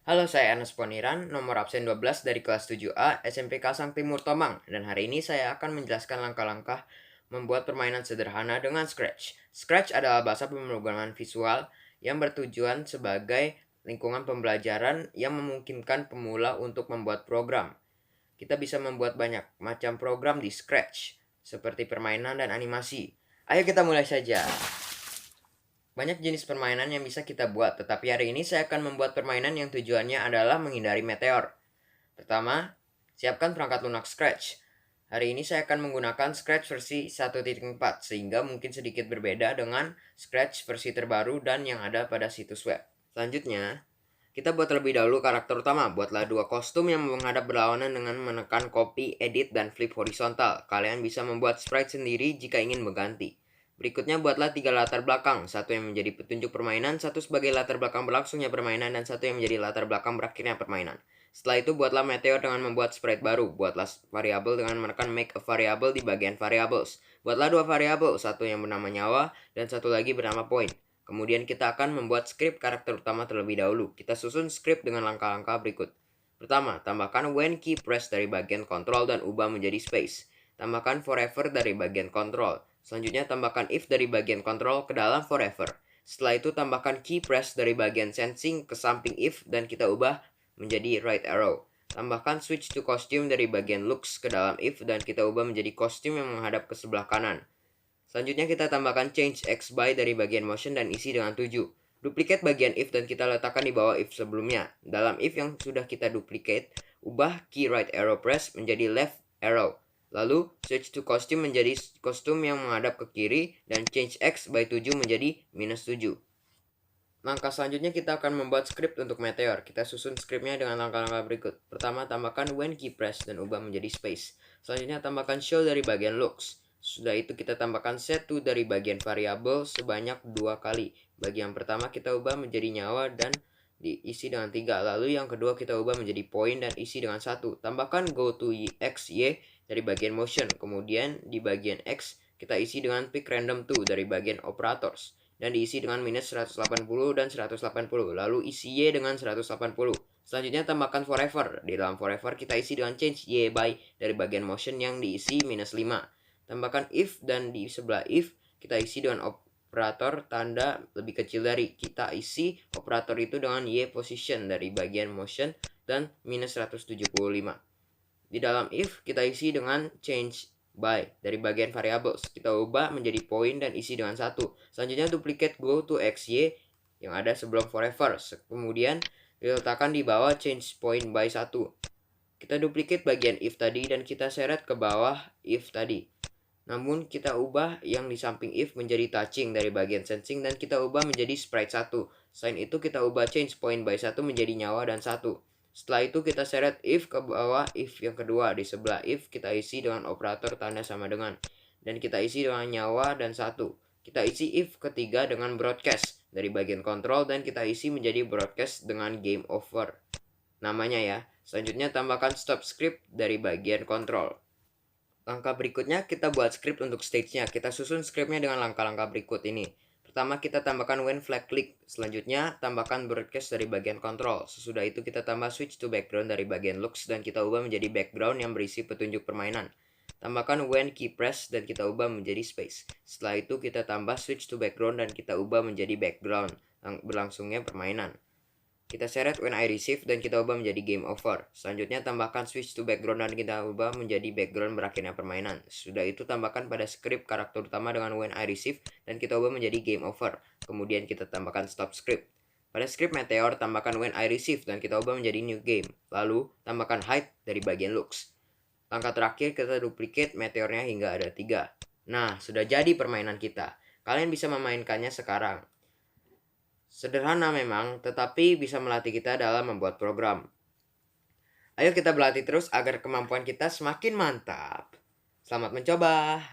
Halo, saya Ernest Poniran, nomor absen 12 dari kelas 7A SMP Kasang Timur Tomang, dan hari ini saya akan menjelaskan langkah-langkah membuat permainan sederhana dengan Scratch. Scratch adalah bahasa pemrograman visual yang bertujuan sebagai lingkungan pembelajaran yang memungkinkan pemula untuk membuat program. Kita bisa membuat banyak macam program di Scratch, seperti permainan dan animasi. Ayo kita mulai saja. Banyak jenis permainan yang bisa kita buat, tetapi hari ini saya akan membuat permainan yang tujuannya adalah menghindari meteor. Pertama, siapkan perangkat lunak Scratch. Hari ini saya akan menggunakan Scratch versi 1.4, sehingga mungkin sedikit berbeda dengan Scratch versi terbaru dan yang ada pada situs web. Selanjutnya, kita buat terlebih dahulu karakter utama. Buatlah dua kostum yang menghadap berlawanan dengan menekan copy, edit, dan flip horizontal. Kalian bisa membuat sprite sendiri jika ingin mengganti. Berikutnya buatlah 3 latar belakang, satu yang menjadi petunjuk permainan, satu sebagai latar belakang berlangsungnya permainan, dan satu yang menjadi latar belakang berakhirnya permainan. Setelah itu buatlah meteor dengan membuat sprite baru. Buatlah variabel dengan menekan make a variable di bagian variables. Buatlah dua variabel, satu yang bernama nyawa dan satu lagi bernama point. Kemudian kita akan membuat skrip karakter utama terlebih dahulu. Kita susun skrip dengan langkah-langkah berikut. Pertama, tambahkan when key press dari bagian control dan ubah menjadi space. Tambahkan forever dari bagian control. Selanjutnya tambahkan if dari bagian control ke dalam forever. Setelah itu tambahkan key press dari bagian sensing ke samping if dan kita ubah menjadi right arrow. Tambahkan switch to costume dari bagian looks ke dalam if dan kita ubah menjadi kostum yang menghadap ke sebelah kanan. Selanjutnya kita tambahkan change x by dari bagian motion dan isi dengan 7. Duplicate bagian if dan kita letakkan di bawah if sebelumnya. Dalam if yang sudah kita duplicate, ubah key right arrow press menjadi left arrow. Lalu switch to costume menjadi kostum yang menghadap ke kiri dan change x by 7 menjadi minus 7. Langkah selanjutnya kita akan membuat script untuk meteor. Kita susun scriptnya dengan langkah-langkah berikut. Pertama, tambahkan when key press dan ubah menjadi space. Selanjutnya tambahkan show dari bagian looks. Sudah itu kita tambahkan set to dari bagian variable sebanyak 2 kali. Bagi yang pertama kita ubah menjadi nyawa dan diisi dengan 3. Lalu yang kedua kita ubah menjadi point dan isi dengan 1. Tambahkan go to x, y dari bagian motion. Kemudian di bagian x kita isi dengan pick random 2 dari bagian operators. Dan diisi dengan minus 180 dan 180. Lalu isi y dengan 180. Selanjutnya tambahkan forever. Di dalam forever kita isi dengan change y by dari bagian motion yang diisi minus 5. Tambahkan if dan di sebelah if kita isi dengan operator tanda lebih kecil dari. Kita isi operator itu dengan y position dari bagian motion dan minus 175. Di dalam if kita isi dengan change by dari bagian variables. Kita ubah menjadi point dan isi dengan 1. Selanjutnya duplicate go to x, y yang ada sebelum forever. Kemudian diletakkan di bawah change point by 1. Kita duplicate bagian if tadi dan kita seret ke bawah if tadi. Namun kita ubah yang di samping if menjadi touching dari bagian sensing dan kita ubah menjadi sprite 1. Selain itu kita ubah change point by 1 menjadi nyawa dan 1. Setelah itu kita seret if ke bawah if yang kedua. Di sebelah if kita isi dengan operator tanda sama dengan. Dan kita isi dengan nyawa dan 1. Kita isi if ketiga dengan broadcast dari bagian control dan kita isi menjadi broadcast dengan game over. Namanya ya. Selanjutnya tambahkan stop script dari bagian control. Langkah berikutnya kita buat script untuk stage-nya. Kita susun scriptnya dengan langkah-langkah berikut ini. Pertama kita tambahkan when flag click. Selanjutnya tambahkan broadcast dari bagian control. Sesudah itu kita tambah switch to background dari bagian looks dan kita ubah menjadi background yang berisi petunjuk permainan. Tambahkan when key press dan kita ubah menjadi space. Setelah itu kita tambah switch to background dan kita ubah menjadi background berlangsungnya permainan. Kita seret when I receive dan kita ubah menjadi game over. Selanjutnya tambahkan switch to background dan kita ubah menjadi background berakhirnya permainan. Sudah itu tambahkan pada script karakter utama dengan when I receive dan kita ubah menjadi game over. Kemudian kita tambahkan stop script. Pada script meteor tambahkan when I receive dan kita ubah menjadi new game. Lalu tambahkan hide dari bagian looks. Langkah terakhir kita duplicate meteornya hingga ada 3. Nah, sudah jadi permainan kita. Kalian bisa memainkannya sekarang. Sederhana memang, tetapi bisa melatih kita dalam membuat program. Ayo kita berlatih terus agar kemampuan kita semakin mantap. Selamat mencoba.